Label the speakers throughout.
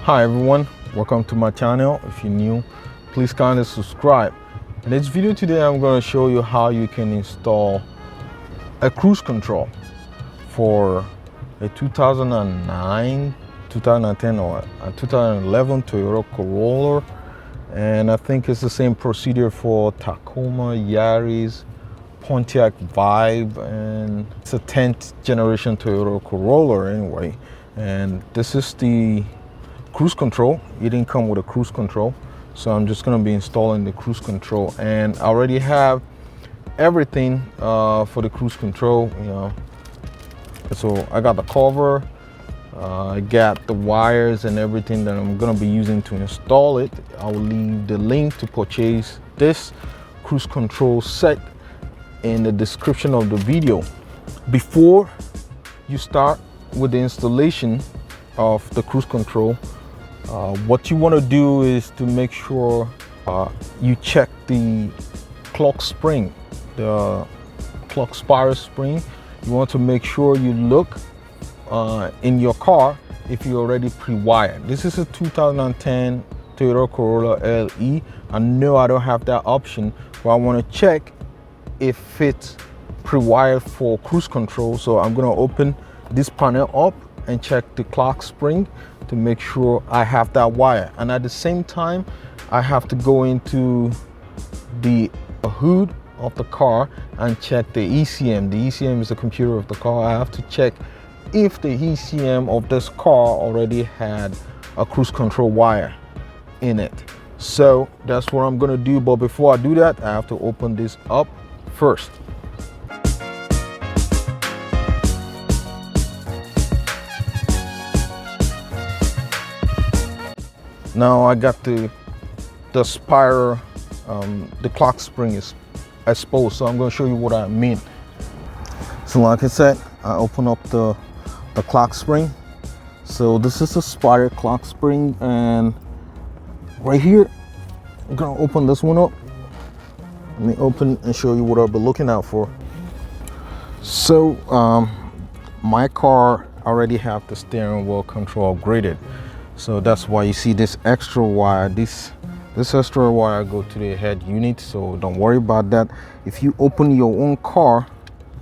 Speaker 1: Hi everyone, welcome to my channel. If you're new, please kindly subscribe. In this video today, I'm going to show you how you can install a cruise control for a 2009, 2010 or a 2011 Toyota Corolla. And I think it's the same procedure for Tacoma, Yaris, Pontiac Vibe, and it's a 10th generation Toyota Corolla anyway. And this is the cruise control. It didn't come with a cruise control, so I'm just going to be installing the cruise control, and I already have everything for the cruise control. So I got the cover, I got the wires and everything that I'm going to be using to install it. I will leave the link to purchase this cruise control set in the description of the video. Before you start with the installation of the cruise control, what you want to do is to make sure you check the clock spring, the clock spiral spring. You want to make sure you look in your car if you're already pre-wired. This is a 2010 Toyota Corolla LE. I know I don't have that option, but I want to check if it's pre-wired for cruise control. So I'm going to open this panel up and check the clock spring to make sure I have that wire. And at the same time, I have to go into the hood of the car and check the ECM. The ECM is the computer of the car. I have to check if the ECM of this car already had a cruise control wire in it. So that's what I'm gonna do. But before I do that, I have to open this up first. Now I got the spiral, the clock spring is exposed, so I'm going to show you what I mean. So like I said, I open up the clock spring. So this is a spiral clock spring, and right here, I'm going to open this one up. Let me open and show you what I'll be looking out for. So my car already have the steering wheel control upgraded. So that's why you see this extra wire. This extra wire go to the head unit, so don't worry about that. If you open your own car,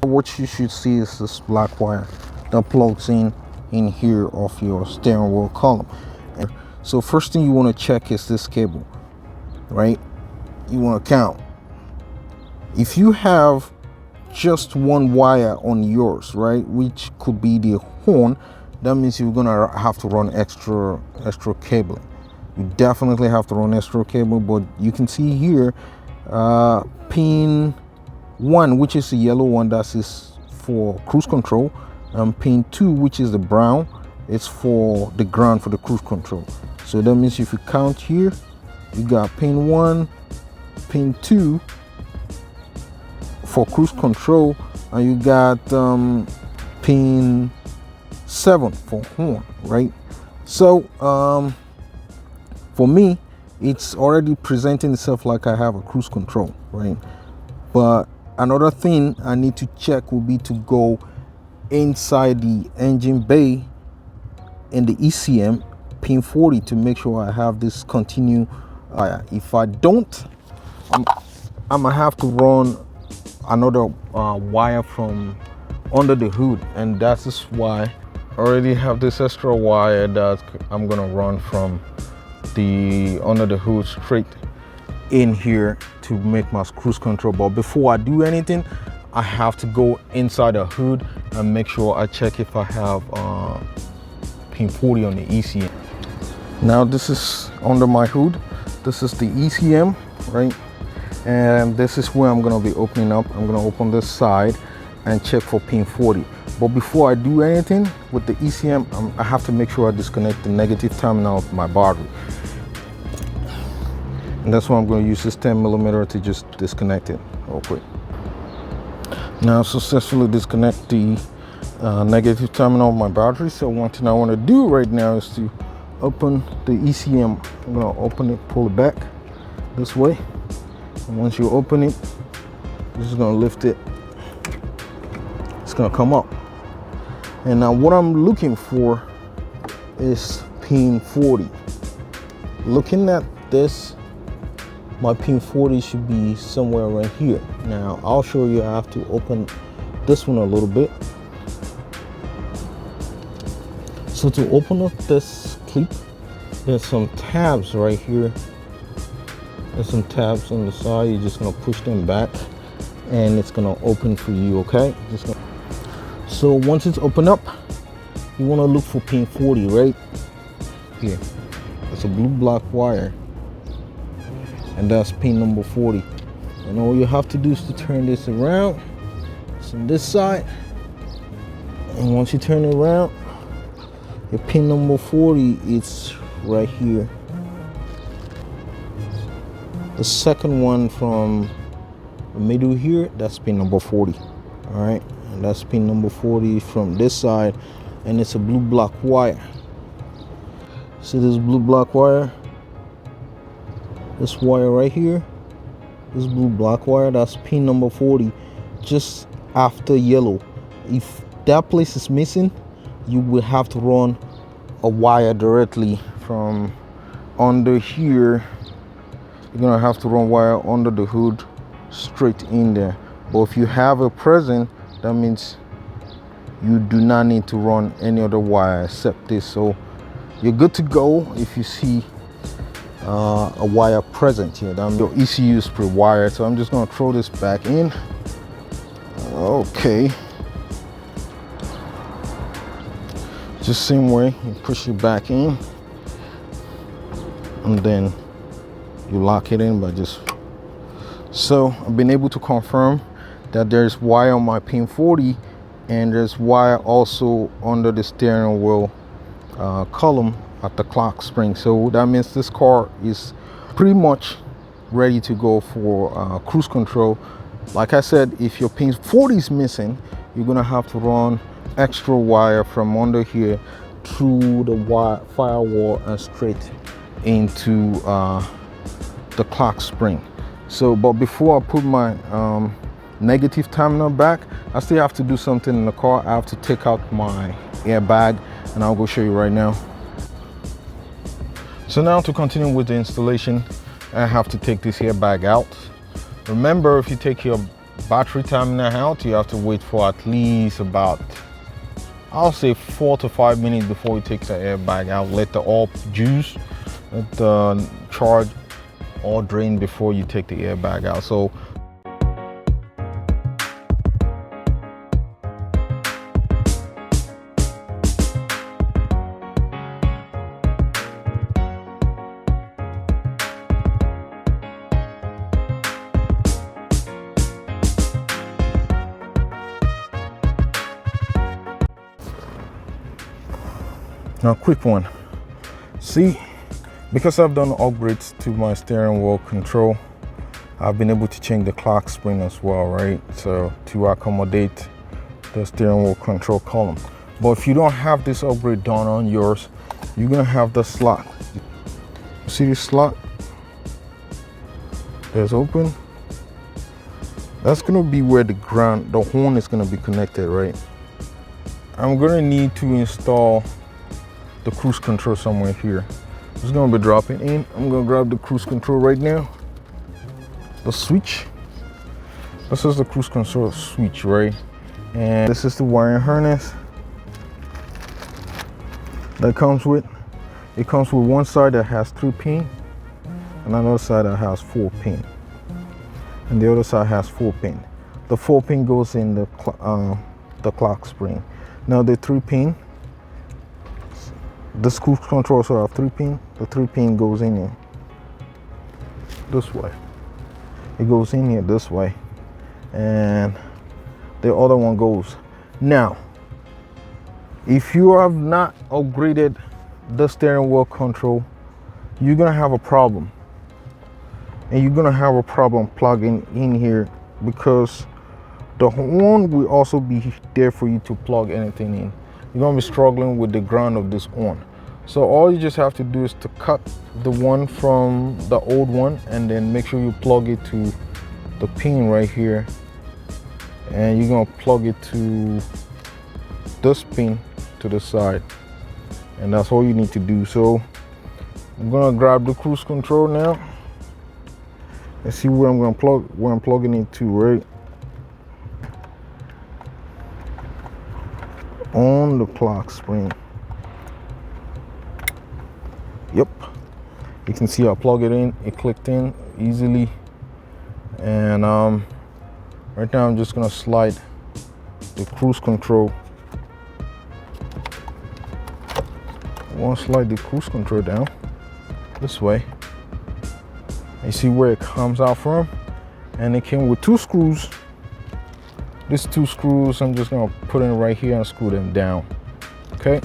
Speaker 1: what you should see is this black wire that plugs in here of your steering wheel column. So first thing you want to check is this cable, right? You want to count. If you have just one wire on yours, right, which could be the horn, that means you're gonna have to run extra cabling. You definitely have to run extra cable. But you can see here, pin 1, which is the yellow one, that is for cruise control, and pin 2, which is the brown, it's for the ground for the cruise control. So that means if you count here, you got pin 1, pin 2 for cruise control, and you got pin 7 for horn, right? So for me, it's already presenting itself like I have a cruise control, right? But another thing I need to check will be to go inside the engine bay in the ECM pin 40 to make sure I have this continue. If I don't, I'm gonna have to run another wire from under the hood, and that is why I already have this extra wire that I'm gonna run from the under the hood straight in here to make my cruise control. But before I do anything, I have to go inside the hood and make sure I check if I have pin 40 on the ECM. Now this is under my hood. This is the ECM, right? And this is where I'm gonna be opening up. I'm gonna open this side and check for pin 40. But before I do anything with the ECM, I have to make sure I disconnect the negative terminal of my battery. And that's why I'm going to use this 10mm to just disconnect it real quick. Now I successfully disconnect the negative terminal of my battery. So one thing I want to do right now is to open the ECM. I'm going to open it, pull it back this way. And once you open it, this is going to lift it. It's going to come up. And now what I'm looking for is pin 40. Looking at this, my pin 40 should be somewhere right here. Now I'll show you. I have to open this one a little bit. So to open up this clip, there's some tabs right here. There's some tabs on the side. You're just gonna push them back and it's gonna open for you, okay? So once it's open up, you wanna look for pin 40 right here. It's a blue black wire, and that's pin number 40. And all you have to do is to turn this around. It's on this side, and once you turn it around, your pin number 40 is right here. The second one from the middle here, that's pin number 40. All right, and that's pin number 40 from this side, and it's a blue black wire. See this blue black wire? This wire right here, this blue black wire, that's pin number 40, just after yellow. If that place is missing, you will have to run a wire directly from under here. You're gonna have to run wire under the hood straight in there. But if you have a present, that means you do not need to run any other wire except this. So you're good to go if you see a wire present here. That means your ECU is pre-wired. So I'm just gonna throw this back in. Okay. Just same way, you push it back in, and then you lock it in by just. So I've been able to confirm that there's wire on my pin 40, and there's wire also under the steering wheel column at the clock spring. So that means this car is pretty much ready to go for cruise control. Like I said, if your pin 40 is missing, you're gonna have to run extra wire from under here through the firewall and straight into the clock spring. So, but before I put my negative terminal back, I still have to do something in the car. I have to take out my airbag, and I'll go show you right now. So now to continue with the installation, I have to take this airbag out. Remember, if you take your battery terminal out, you have to wait for at least about, I'll say 4 to 5 minutes before you take the airbag out. Let the oil juice, let the charge all drain before you take the airbag out. So now, quick one. See, because I've done upgrades to my steering wheel control, I've been able to change the clock spring as well, right? So to accommodate the steering wheel control column. But if you don't have this upgrade done on yours, you're gonna have the slot. See this slot? There's open. That's gonna be where the horn is gonna be connected, right? I'm gonna need to install the cruise control somewhere here. It's gonna be dropping in. I'm gonna grab the cruise control right now. The switch. This is the cruise control switch, right? And this is the wiring harness that comes with. It comes with one side that has 3 pin, and another side that has 4 pin, and the other side has 4 pin. The 4 pin goes in the clock spring. Now the 3 pin. This cruise control also have 3 pin. The 3 pin goes in here this way. It goes in here this way, and the other one goes. Now, if you have not upgraded the steering wheel control, you're gonna have a problem, and you're gonna have a problem plugging in here, because the horn will also be there for you to plug anything in. You're gonna be struggling with the ground of this horn. So all you just have to do is to cut the one from the old one, and then make sure you plug it to the pin right here, and you're gonna plug it to this pin to the side, and that's all you need to do. So I'm gonna grab the cruise control now and see where I'm plugging it to, right on the clock spring. Yep, you can see I plug it in, it clicked in easily. And right now I'm just gonna slide the cruise control. I want to slide the cruise control down this way. You see where it comes out from, and it came with 2 screws. These 2 screws, I'm just gonna put in right here and screw them down. Okay.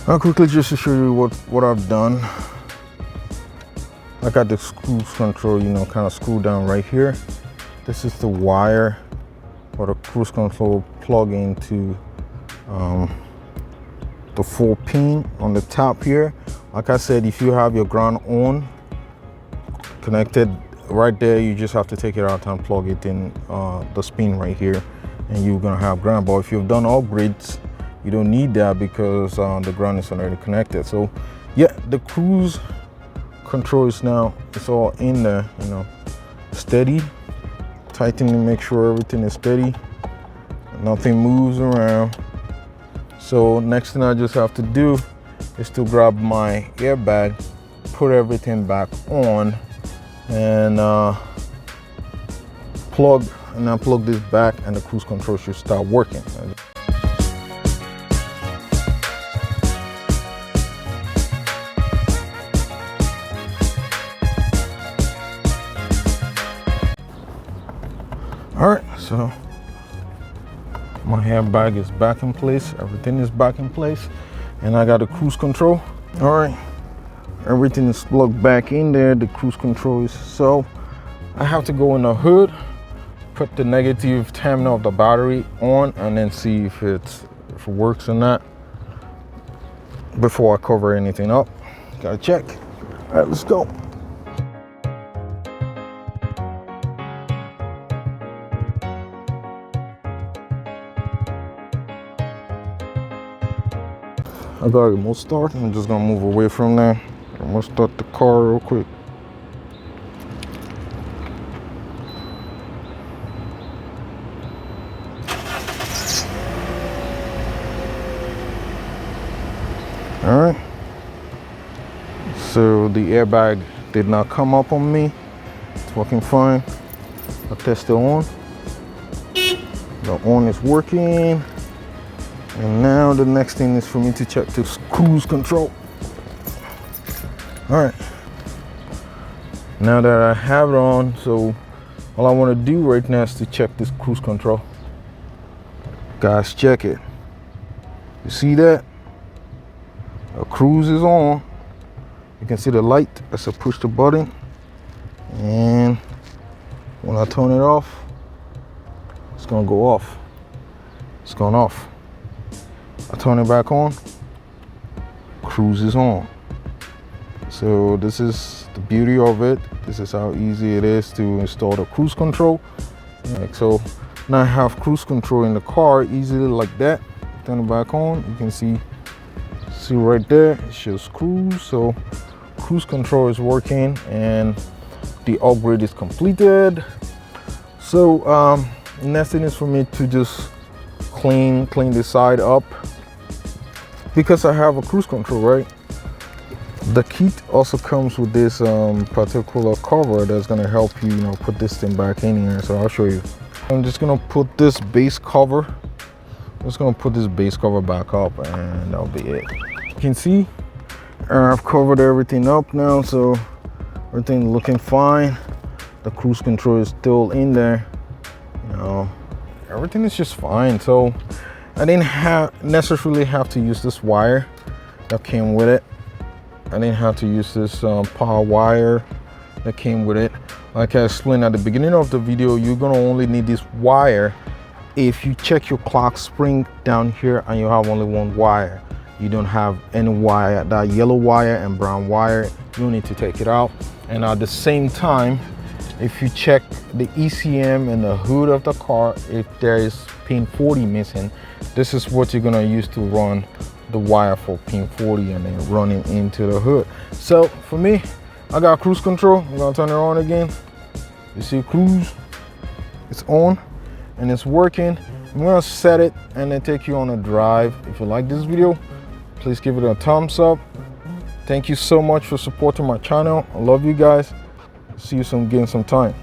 Speaker 1: I'll quickly just to show you what I've done. I got the cruise control, you know, kind of screwed down right here. This is the wire for the cruise control plug into the 4 pin on the top here. Like I said, if you have your ground on connected right there, you just have to take it out and plug it in the spin right here, and you're gonna have ground. But if you've done upgrades, you don't need that because the ground is already connected. So yeah, the cruise control is now, it's all in there, you know, steady. Tightening, make sure everything is steady, nothing moves around. So next thing I just have to do is to grab my airbag, put everything back on, and unplug this back, and the cruise control should start working. All right, so my airbag is back in place, everything is back in place, and I got a cruise control. All right, everything is plugged back in there, the cruise control is, so I have to go in the hood, put the negative terminal of the battery on, and then see if it works or not before I cover anything up. Gotta check. All right, let's go. I got a remote start. I'm just gonna move away from there. I'm gonna start the car real quick. All right. So the airbag did not come up on me. It's working fine. I test the on. The on is working. And now the next thing is for me to check this cruise control. All right, now that I have it on, so all I want to do right now is to check this cruise control. Guys, check it. You see that? The cruise is on. You can see the light as I push the button. And when I turn it off, it's gonna go off. It's gone off. I turn it back on, cruise is on. So this is the beauty of it. This is how easy it is to install the cruise control. Like so, now I have cruise control in the car easily like that. Turn it back on, you can see right there, it shows cruise. So cruise control is working and the upgrade is completed. So next thing is for me to just clean this side up. Because I have a cruise control, right? The kit also comes with this particular cover that's gonna help you, you know, put this thing back in here. So I'll show you. I'm just gonna put this base cover. I'm just gonna put this base cover back up, and that'll be it. You can see I've covered everything up now, so everything looking fine. The cruise control is still in there. You know, everything is just fine. So I didn't necessarily have to use this wire that came with it. I didn't have to use this power wire that came with it. Like I explained at the beginning of the video, you're gonna only need this wire if you check your clock spring down here and you have only one wire. you don't have any wire, that yellow wire and brown wire, you need to take it out. And at the same time, if you check the ECM and the hood of the car, if there is pin 40 missing, this is what you're gonna use to run the wire for pin 40 and then running into the hood. So for me, I got cruise control. I'm gonna turn it on again. You see cruise, it's on and it's working. I'm gonna set it and then take you on a drive. If you like this video, please give it a thumbs up. Thank you so much for supporting my channel. I love you guys. See you soon again sometime.